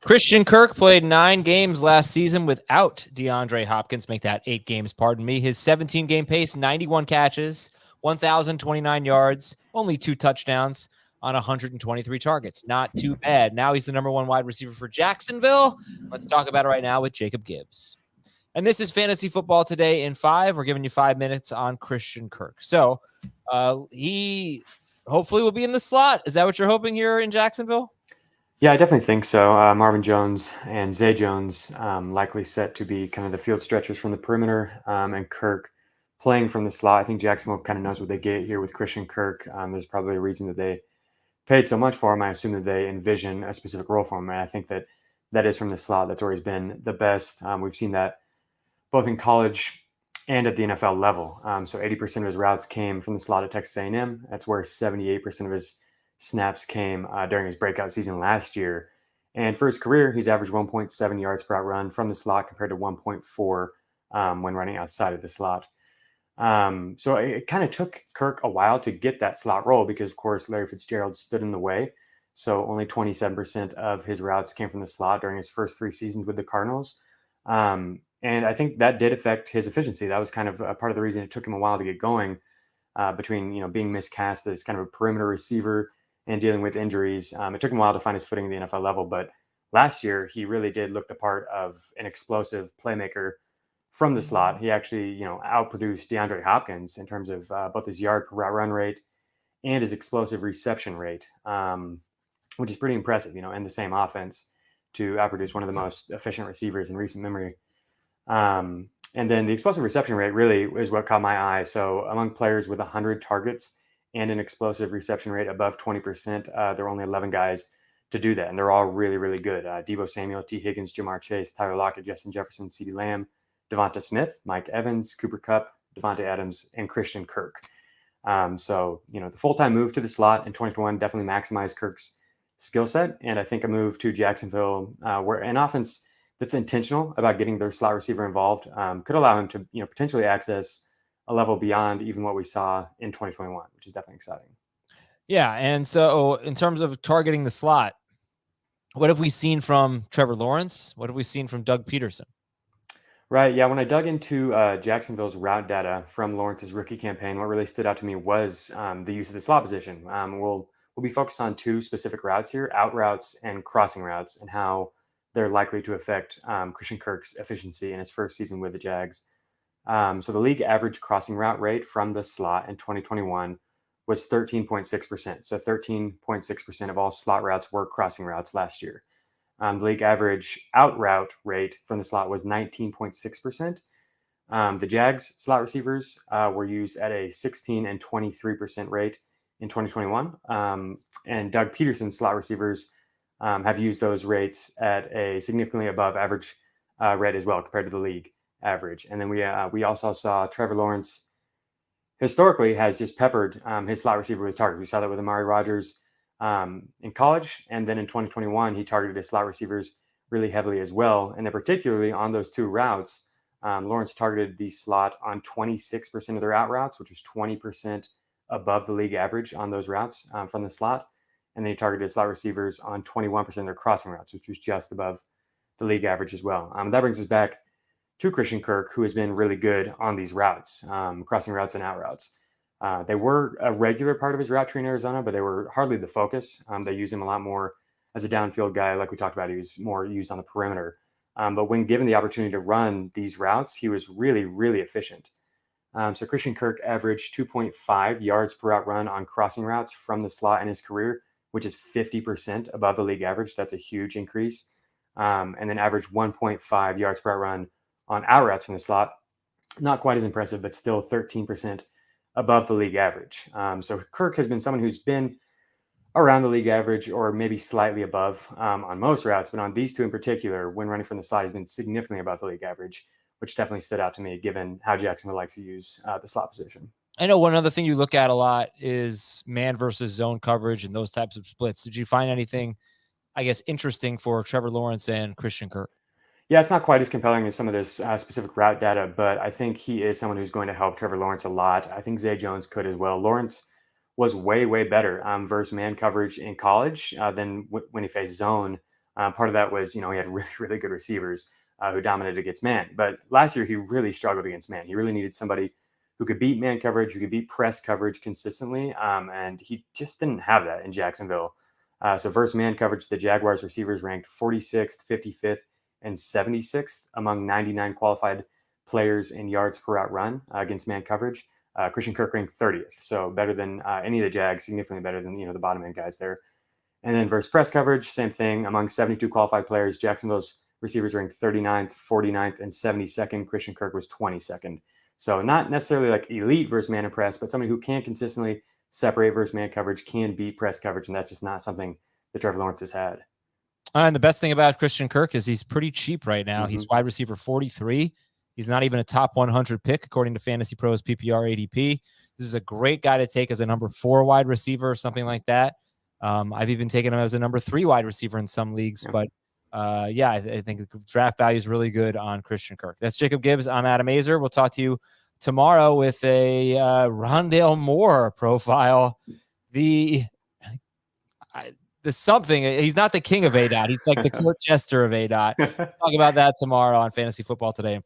Christian Kirk played 9 games last season without DeAndre Hopkins. Make that 8 games, pardon me. His 17-game pace, 91 catches, 1,029 yards, only 2 touchdowns on 123 targets. Not too bad. Now he's the number 1 wide receiver for Jacksonville. Let's talk about it right now with Jacob Gibbs. And this is Fantasy Football Today in 5. We're giving you 5 minutes on Christian Kirk. So he hopefully will be in the slot. Is that what you're hoping here in Jacksonville? Yeah, I definitely think so. Marvin Jones and Zay Jones likely set to be kind of the field stretchers from the perimeter, and Kirk playing from the slot. I think Jacksonville kind of knows what they get here with Christian Kirk. There's probably a reason that they paid so much for him. I assume that they envision a specific role for him, and I think that is from the slot. That's where he's been the best. We've seen that both in college and at the NFL level. So 80% of his routes came from the slot at Texas A&M. That's where 78% of his snaps came during his breakout season last year. And for his career, he's averaged 1.7 yards per out run from the slot compared to 1.4 when running outside of the slot. So it kind of took Kirk a while to get that slot role because, of course, Larry Fitzgerald stood in the way. So only 27% of his routes came from the slot during his first 3 seasons with the Cardinals. And I think that did affect his efficiency. That was kind of a part of the reason it took him a while to get going between, being miscast as kind of a perimeter receiver and dealing with injuries. It took him a while to find his footing at the NFL level, but last year he really did look the part of an explosive playmaker from the slot. He actually, outproduced DeAndre Hopkins in terms of both his yard per route run rate and his explosive reception rate, which is pretty impressive, in the same offense to outproduce one of the most efficient receivers in recent memory. And then the explosive reception rate really is what caught my eye. So among players with 100 targets and an explosive reception rate above 20%, there are only 11 guys to do that. And they're all really, really good. Deebo Samuel, T. Higgins, Jamar Chase, Tyler Lockett, Justin Jefferson, CeeDee Lamb, Devonta Smith, Mike Evans, Cooper Kupp, Devontae Adams, and Christian Kirk. So, the full-time move to the slot in 2021 definitely maximized Kirk's skill set. And I think a move to Jacksonville where an offense that's intentional about getting their slot receiver involved could allow him to, potentially access a level beyond even what we saw in 2021, which is definitely exciting. Yeah, and so in terms of targeting the slot, what have we seen from Trevor Lawrence? What have we seen from Doug Peterson? Right. Yeah. When I dug into Jacksonville's route data from Lawrence's rookie campaign, what really stood out to me was the use of the slot position. We'll be focused on 2 specific routes here: out routes and crossing routes, and how they're likely to affect Christian Kirk's efficiency in his first season with the Jags. So the league average crossing route rate from the slot in 2021 was 13.6%. So 13.6% of all slot routes were crossing routes last year. The league average out route rate from the slot was 19.6%. The Jags slot receivers were used at a 16 and 23% rate in 2021. And Doug Peterson's slot receivers have used those rates at a significantly above average rate as well compared to the league average. And then we also saw Trevor Lawrence historically has just peppered his slot receiver with targets. We saw that with Amari Rodgers in college, and then in 2021 he targeted his slot receivers really heavily as well. And then particularly on those 2 routes, Lawrence targeted the slot on 26% of their out routes, which was 20% above the league average on those routes from the slot. And then he targeted his slot receivers on 21% of their crossing routes, which was just above the league average as well. That brings us back to Christian Kirk, who has been really good on these routes, crossing routes and out routes. They were a regular part of his route tree in Arizona, but they were hardly the focus. They used him a lot more as a downfield guy. Like we talked about, he was more used on the perimeter. But when given the opportunity to run these routes, he was really, really efficient. So Christian Kirk averaged 2.5 yards per out run on crossing routes from the slot in his career, which is 50% above the league average. That's a huge increase. And then averaged 1.5 yards per out run on out routes from the slot. Not quite as impressive, but still 13% above the league average. So Kirk has been someone who's been around the league average or maybe slightly above on most routes, but on these 2 in particular, when running from the slot, he's been significantly above the league average, which definitely stood out to me given how Jacksonville likes to use the slot position. I know one other thing you look at a lot is man versus zone coverage and those types of splits. Did you find anything, I guess, interesting for Trevor Lawrence and Christian Kirk? Yeah, it's not quite as compelling as some of this specific route data, but I think he is someone who's going to help Trevor Lawrence a lot. I think Zay Jones could as well. Lawrence was way, way better versus man coverage in college than when he faced zone Part of that was, he had really, really good receivers who dominated against man. But last year, he really struggled against man. He really needed somebody who could beat man coverage, who could beat press coverage consistently. And he just didn't have that in Jacksonville. So versus man coverage, the Jaguars receivers ranked 46th, 55th, and 76th among 99 qualified players in yards per route run against man coverage. Christian Kirk ranked 30th, so better than any of the Jags, significantly better than the bottom end guys there. And then versus press coverage, same thing. Among 72 qualified players, Jacksonville's receivers ranked 39th, 49th, and 72nd. Christian Kirk was 22nd. So not necessarily like elite versus man and press, but somebody who can consistently separate versus man coverage, can beat press coverage, and that's just not something that Trevor Lawrence has had. And the best thing about Christian Kirk is he's pretty cheap right now. He's wide receiver 43. He's not even a top 100 pick, according to Fantasy Pros PPR ADP. This is a great guy to take as a number 4 wide receiver or something like that. I've even taken him as a number 3 wide receiver in some leagues. But I think the draft value is really good on Christian Kirk. That's Jacob Gibbs. I'm Adam Azer. We'll talk to you tomorrow with a Rondale Moore profile. The something. He's not the king of ADOT. He's like the Court Chester of ADOT. Talk about that tomorrow on Fantasy Football Today.